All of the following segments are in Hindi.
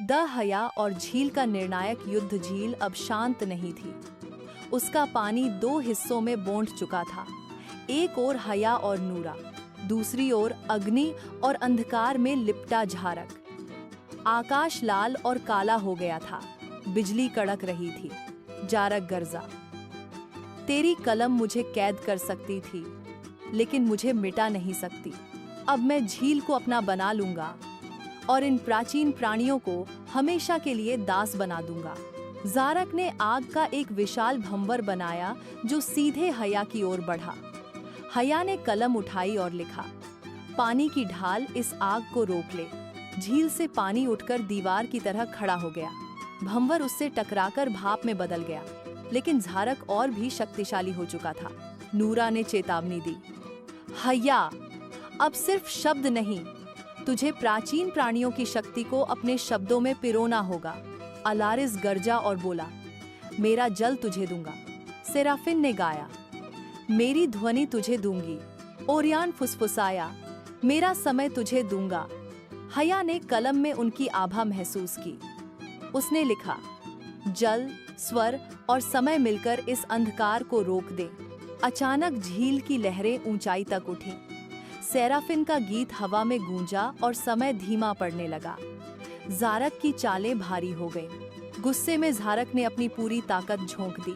द हया और झील का निर्णायक युद्ध। झील अब शांत नहीं थी। उसका पानी दो हिस्सों में बौंट चुका था। एक ओर हया और नूरा, दूसरी ओर अग्नि और अंधकार में लिपटा झारक। आकाश लाल और काला हो गया था। बिजली कड़क रही थी। जारक गरजा, तेरी कलम मुझे कैद कर सकती थी, लेकिन मुझे मिटा नहीं सकती। अब मैं झील को अपना बना लूंगा और इन प्राचीन प्राणियों को हमेशा के लिए दास बना दूंगा। जारक ने आग का एक विशाल भंवर बनाया जो सीधे हया की ओर बढ़ा। हया ने कलम उठाई और लिखा, पानी की ढाल इस आग को रोक ले। झील से पानी उठकर दीवार की तरह खड़ा हो गया। भंवर उससे टकराकर भाप में बदल गया, लेकिन झारक और भी शक्तिशाली हो चुका था। नूरा ने चेतावनी दी, हया, अब सिर्फ शब्द नहीं, तुझे प्राचीन प्राणियों की शक्ति को अपने शब्दों में पिरोना होगा। अलारिस गरजा और बोला, मेरा जल तुझे दूंगा। सेराफिन ने गाया, मेरी ध्वनि तुझे दूंगी। ओरियन फुसफुसाया, मेरा समय तुझे दूंगा। हया ने कलम में उनकी आभा महसूस की। उसने लिखा, जल, स्वर और समय मिलकर इस अंधकार को रोक दे। अचानक झील की लहरें ऊंचाई तक उठी। सेराफिन का गीत हवा में गूंजा और समय धीमा पड़ने लगा। जारक की चालें भारी हो गईं। गुस्से में जारक ने अपनी पूरी ताकत झोंक दी।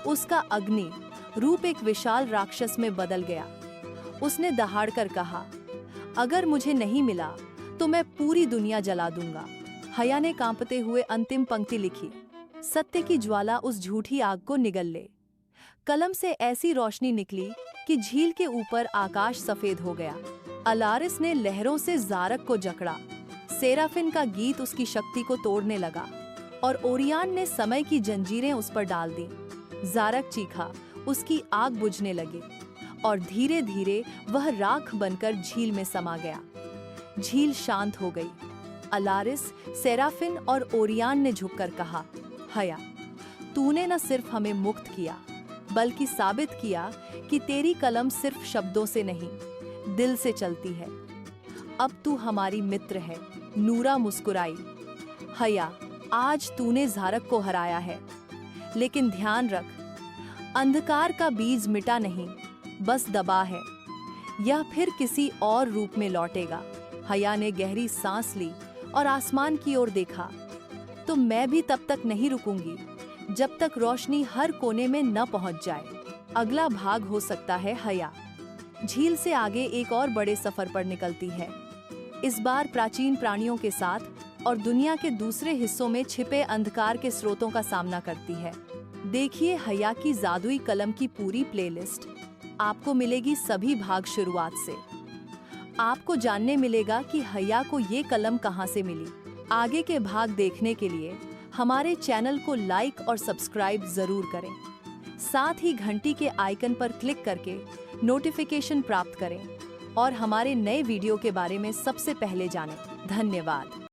उसका अग्नि रूप एक विशाल राक्षस में बदल गया। उसने दहाड़कर कहा, अगर मुझे नहीं मिला तो मैं पूरी दुनिया जला दूंगा। हया ने कांपते हुए अंतिम पंक्ति लिखी, सत्य की ज्वाला उस झूठी आग को निगल ले। कलम से ऐसी रोशनी निकली कि झील के ऊपर आकाश सफेद हो गया। अलारिस ने लहरों से जारक को जकड़ा। सेराफिन का गीत उसकी शक्ति को तोड़ने लगा और ओरियन ने समय की जंजीरें उस पर डाल दी। जारक चीखा, उसकी आग बुझने लगी और धीरे धीरे वह राख बनकर झील में समा गया। झील शांत हो गई। अलारिस, सेराफिन और ओरियन ने झुककर कहा, हया, तूने न सिर्फ हमें मुक्त किया, बल्कि साबित किया कि तेरी कलम सिर्फ शब्दों से नहीं, दिल से चलती है। अब तू हमारी मित्र है। नूरा मुस्कुराई, हया, आज तूने जारक को हराया है, लेकिन ध्यान रख, अंधकार का बीज मिटा नहीं, बस दबा है। यह फिर किसी और रूप में लौटेगा। हया ने गहरी सांस ली और आसमान की ओर देखा। तो मैं भी तब तक नहीं रुकूंगी जब तक रोशनी हर कोने में न पहुंच जाए। अगला भाग हो सकता है हया झील से आगे एक और बड़े सफर पर निकलती है। इस बार प्राचीन प्राणियों के साथ और दुनिया के दूसरे हिस्सों में छिपे अंधकार के स्रोतों का सामना करती है। देखिए हया की जादुई कलम की पूरी प्लेलिस्ट। आपको मिलेगी सभी भाग शुरुआत से। आपको जानने मिलेगा कि हया को ये कलम कहां से मिली। आगे के भाग देखने के लिए हमारे चैनल को लाइक और सब्सक्राइब जरूर करें। साथ ही घंटी के आइकन पर क्लिक करके नोटिफिकेशन प्राप्त करें और हमारे नए वीडियो के बारे में सबसे पहले जानें। धन्यवाद।